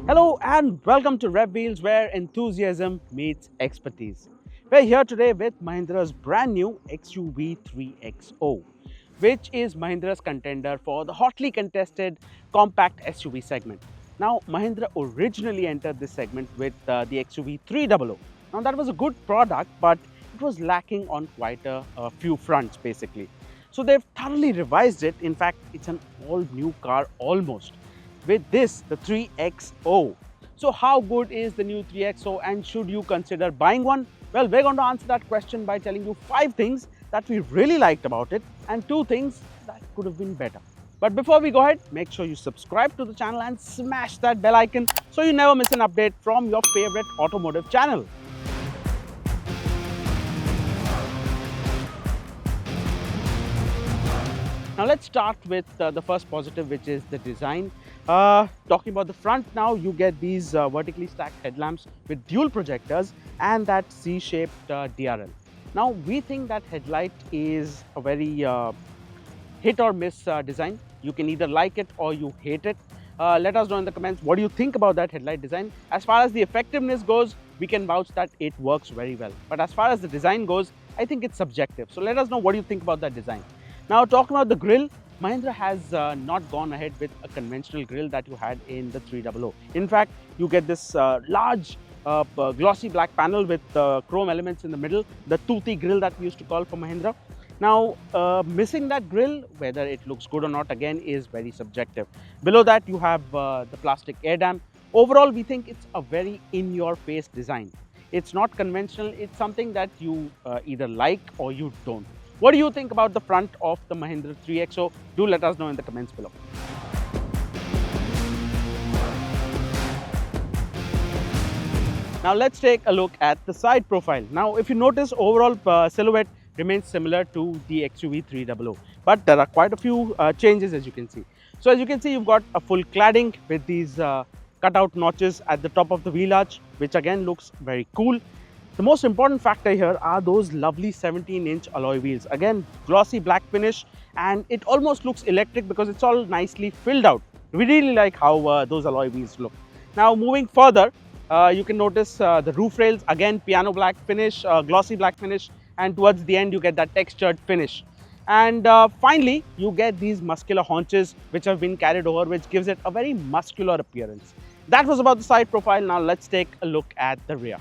Hello and welcome to RevWheels, where enthusiasm meets expertise. We're here today with Mahindra's brand new XUV 3XO, which is Mahindra's contender for the hotly contested compact SUV segment. Now, Mahindra originally entered this segment with the XUV 300. Now, that was a good product, but it was lacking on quite a few fronts basically. So, they've thoroughly revised it. In fact, it's an all new car almost with this, the 3XO. So how good is the new 3XO and should you consider buying one? Well, we're going to answer that question by telling you 5 things that we really liked about it and 2 things that could have been better. But before we go ahead, make sure you subscribe to the channel and smash that bell icon so you never miss an update from your favorite automotive channel. Now let's start with the first positive, which is the design. Talking about the front now, you get these vertically stacked headlamps with dual projectors and that C-shaped DRL. Now we think that headlight is a very hit or miss design. You can either like it or you hate it. Let us know in the comments what do you think about that headlight design. As far as the effectiveness goes, we can vouch that it works very well. But as far as the design goes, I think it's subjective. So let us know what do you think about that design. Now talking about the grille, Mahindra has not gone ahead with a conventional grille that you had in the 300. In fact, you get this large glossy black panel with chrome elements in the middle, the toothy grille that we used to call for Mahindra. Now missing that grille, whether it looks good or not, again is very subjective. Below that you have the plastic air dam. Overall, we think it's a very in-your-face design. It's not conventional, it's something that you either like or you don't. What do you think about the front of the Mahindra 3XO? Do let us know in the comments below. Now let's take a look at the side profile. Now if you notice, overall silhouette remains similar to the XUV 300, but there are quite a few changes as you can see. So as you can see, you've got a full cladding with these cutout notches at the top of the wheel arch, which again looks very cool. The most important factor here are those lovely 17-inch alloy wheels. Again, glossy black finish, and it almost looks electric because it's all nicely filled out. We really like how those alloy wheels look. Now moving further, you can notice the roof rails, again piano black finish, glossy black finish, and towards the end you get that textured finish. And finally, you get these muscular haunches which have been carried over, which gives it a very muscular appearance. That was about the side profile. Now let's take a look at the rear.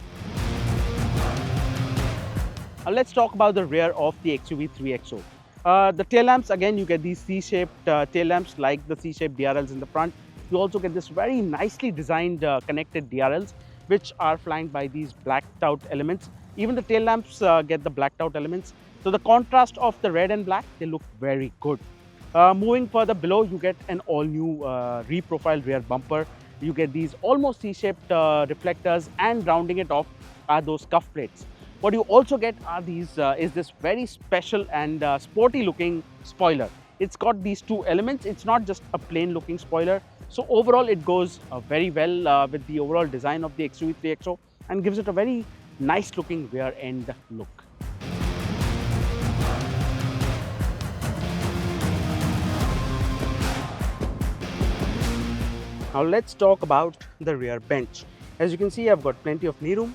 Now let's talk about the rear of the XUV 3XO. The tail lamps, again you get these C-shaped tail lamps like the C-shaped DRLs in the front. You also get this very nicely designed connected DRLs which are flanked by these blacked out elements. Even the tail lamps get the blacked out elements. So the contrast of the red and black, they look very good. Moving further below, you get an all new reprofiled rear bumper. You get these almost C-shaped reflectors, and rounding it off are those cuff plates. What you also get are these is this very special and sporty looking spoiler. It's got these 2 elements. It's not just a plain looking spoiler. So overall it goes very well with the overall design of the XUV 3XO and gives it a very nice looking rear end look. Now let's talk about the rear bench. As you can see, I've got plenty of knee room.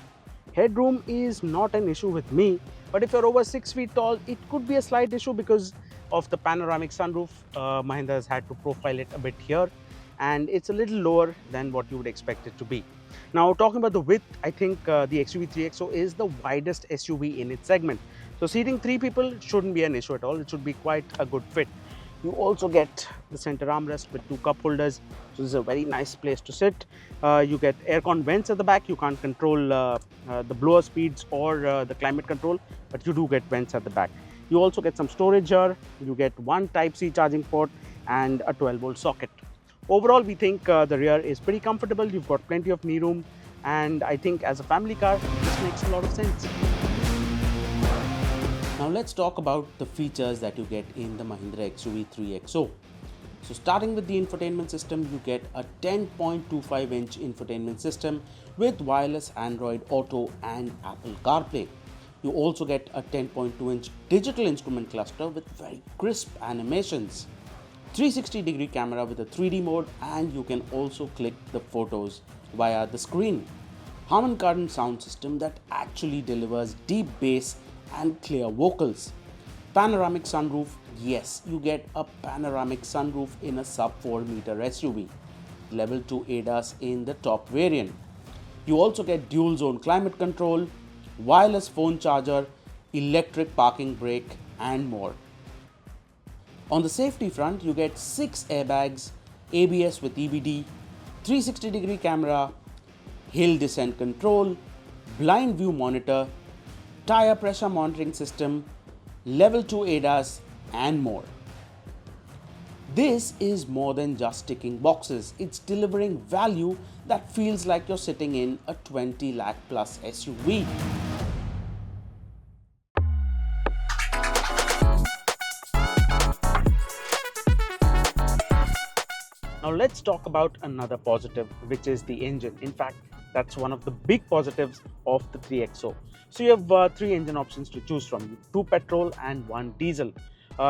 Headroom is not an issue with me, but if you're over 6 feet tall, it could be a slight issue because of the panoramic sunroof. Mahindra has had to profile it a bit here, and it's a little lower than what you would expect it to be. Now talking about the width, I think the XUV 3XO is the widest SUV in its segment. So seating 3 people shouldn't be an issue at all. It should be quite a good fit. You also get the center armrest with 2 cup holders, so this is a very nice place to sit. You get aircon vents at the back. You can't control the blower speeds or the climate control, but you do get vents at the back. You also get some storage here. You get 1 Type-C charging port and a 12-volt socket. Overall, we think the rear is pretty comfortable. You've got plenty of knee room, and I think as a family car, this makes a lot of sense. Now let's talk about the features that you get in the Mahindra XUV 3XO. So starting with the infotainment system, you get a 10.25-inch infotainment system with wireless Android Auto and Apple CarPlay. You also get a 10.2-inch digital instrument cluster with very crisp animations, 360-degree camera with a 3D mode, and you can also click the photos via the screen. Harman Kardon sound system that actually delivers deep bass and clear vocals. Panoramic sunroof, yes, you get a panoramic sunroof in a sub 4 meter SUV. Level 2 ADAS in the top variant. You also get dual zone climate control, wireless phone charger, electric parking brake, and more. On the safety front, you get 6 airbags, ABS with EBD, 360-degree camera, hill descent control, blind view monitor, tire pressure monitoring system, level 2 ADAS, and more. This is more than just ticking boxes. It's delivering value that feels like you're sitting in a 20 lakh plus SUV. Now let's talk about another positive, which is the engine. In fact, that's one of the big positives of the 3XO. So you have 3 engine options to choose from, 2 petrol and 1 diesel.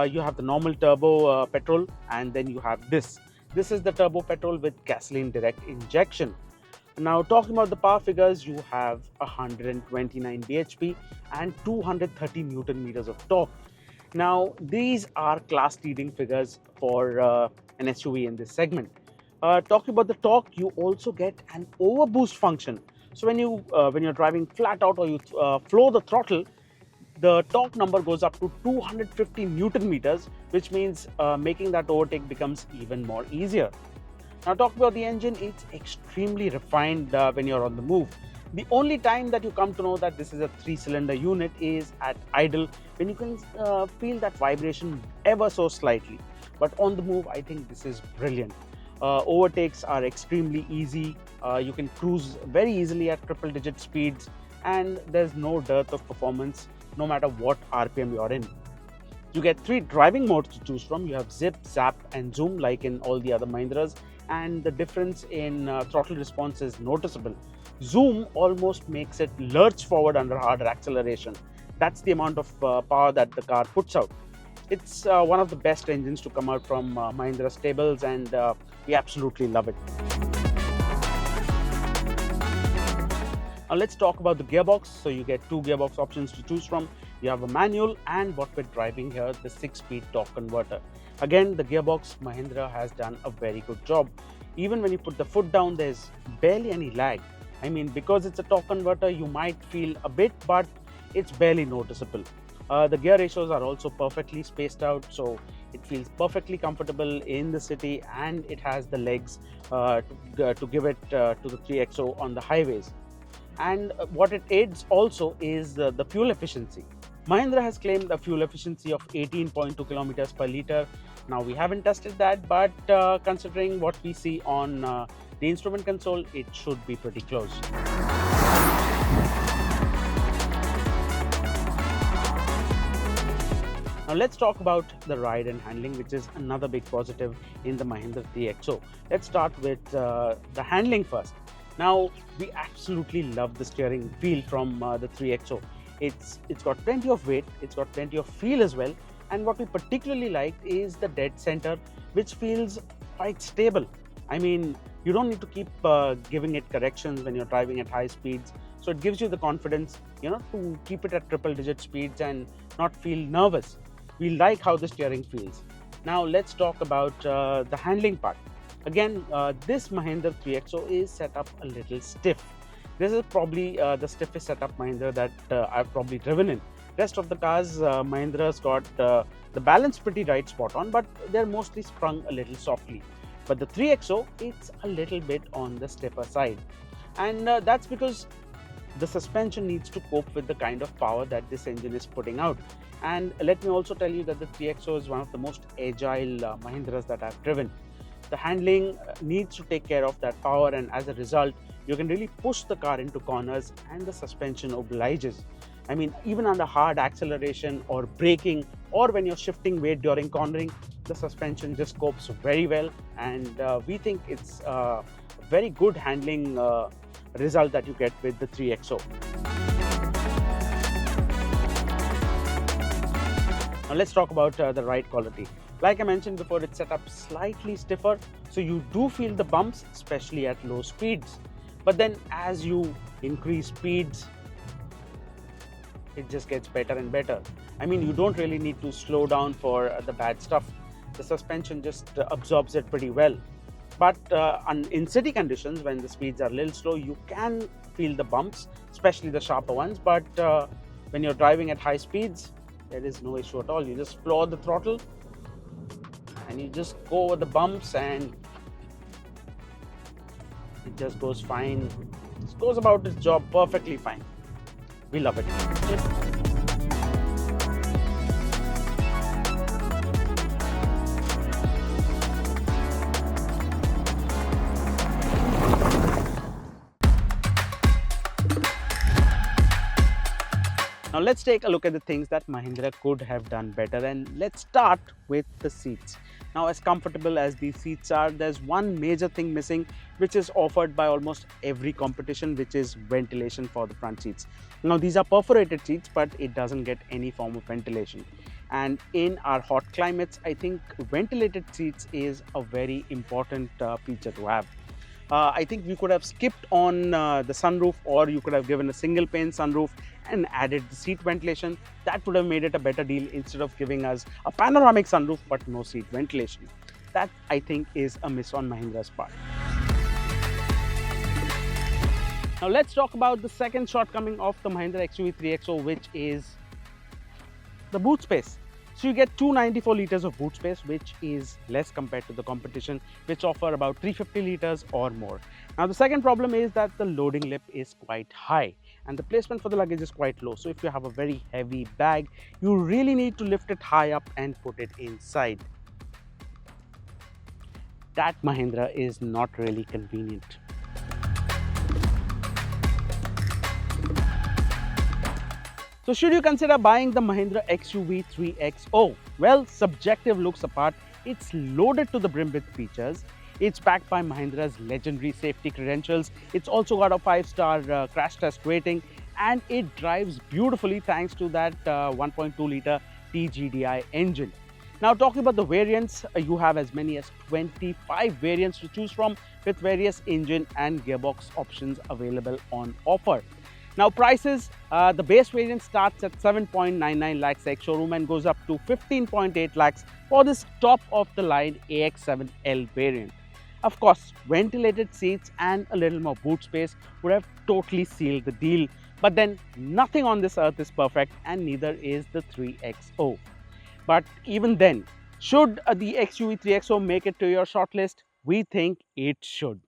You have the normal turbo petrol, and then you have this. This is the turbo petrol with gasoline direct injection. Now talking about the power figures, you have 129 bhp and 230 Newton meters of torque. Now these are class leading figures for an SUV in this segment. Talking about the torque, you also get an overboost function. So when you're driving flat out or you floor the throttle, the torque number goes up to 250 Newton meters, which means making that overtake becomes even more easier. Now talking about the engine, it's extremely refined when you're on the move. The only time that you come to know that this is a 3-cylinder unit is at idle, when you can feel that vibration ever so slightly. But on the move, I think this is brilliant. Overtakes are extremely easy. You can cruise very easily at triple-digit speeds, and there's no dearth of performance no matter what RPM you're in. You get 3 driving modes to choose from. You have zip, zap, and zoom like in all the other Mahindras, and the difference in throttle response is noticeable. Zoom almost makes it lurch forward under harder acceleration. That's the amount of power that the car puts out. It's one of the best engines to come out from Mahindra stables, and we absolutely love it. Now let's talk about the gearbox. So you get 2 gearbox options to choose from. You have a manual and what we're driving here, the 6-speed torque converter. Again, the gearbox, Mahindra has done a very good job. Even when you put the foot down, there's barely any lag. I mean, because it's a torque converter, you might feel a bit, but it's barely noticeable. The gear ratios are also perfectly spaced out, so it feels perfectly comfortable in the city, and it has the legs to give it to the 3XO on the highways. And what it aids also is the fuel efficiency. Mahindra has claimed a fuel efficiency of 18.2 kilometers per liter. Now we haven't tested that, but considering what we see on the instrument console, it should be pretty close. Now let's talk about the ride and handling, which is another big positive in the Mahindra 3XO. Let's start with the handling first. Now, we absolutely love the steering feel from the 3XO. It's got plenty of weight, it's got plenty of feel as well, and what we particularly like is the dead center, which feels quite stable. I mean, you don't need to keep giving it corrections when you're driving at high speeds, so it gives you the confidence, to keep it at triple-digit speeds and not feel nervous. We like how the steering feels. Now, let's talk about the handling part. Again, this Mahindra 3XO is set up a little stiff. This is probably the stiffest setup Mahindra that I've probably driven in. Rest of the cars, Mahindra's got the balance pretty right spot on, but they're mostly sprung a little softly. But the 3XO, it's a little bit on the stiffer side. And that's because the suspension needs to cope with the kind of power that this engine is putting out. And let me also tell you that the 3XO is one of the most agile Mahindras that I've driven. The handling needs to take care of that power, and as a result, you can really push the car into corners and the suspension obliges. I mean, even under hard acceleration or braking, or when you're shifting weight during cornering, the suspension just copes very well, and we think it's a very good handling result that you get with the 3XO. Now let's talk about the ride quality. Like I mentioned before, it's set up slightly stiffer, so you do feel the bumps, especially at low speeds. But then as you increase speeds, it just gets better and better. I mean, you don't really need to slow down for the bad stuff. The suspension just absorbs it pretty well. But in city conditions, when the speeds are a little slow, you can feel the bumps, especially the sharper ones. But when you're driving at high speeds, there is no issue at all. You just floor the throttle and you just go over the bumps and it just goes fine. It goes about its job perfectly fine. We love it. Now let's take a look at the things that Mahindra could have done better, and let's start with the seats. Now, as comfortable as these seats are, there's one major thing missing which is offered by almost every competition, which is ventilation for the front seats. Now these are perforated seats, but it doesn't get any form of ventilation. And in our hot climates, I think ventilated seats is a very important feature to have. I think we could have skipped on the sunroof, or you could have given a single pane sunroof and added the seat ventilation. That would have made it a better deal instead of giving us a panoramic sunroof but no seat ventilation. That, I think, is a miss on Mahindra's part. Now let's talk about the second shortcoming of the Mahindra XUV 3XO, which is the boot space. So you get 294 liters of boot space, which is less compared to the competition, which offer about 350 liters or more. Now the second problem is that the loading lip is quite high and the placement for the luggage is quite low. So if you have a very heavy bag, you really need to lift it high up and put it inside. That, Mahindra, is not really convenient. So should you consider buying the Mahindra XUV 3XO? Well, subjective looks apart, it's loaded to the brim with features. It's backed by Mahindra's legendary safety credentials. It's also got a 5-star crash test rating, and it drives beautifully thanks to that 1.2 litre TGDI engine. Now, talking about the variants, you have as many as 25 variants to choose from, with various engine and gearbox options available on offer. Now prices, the base variant starts at 7.99 lakhs ex-showroom and goes up to 15.8 lakhs for this top of the line AX7L variant. Of course, ventilated seats and a little more boot space would have totally sealed the deal. But then nothing on this earth is perfect, and neither is the 3XO. But even then, should the XUV 3XO make it to your shortlist? We think it should.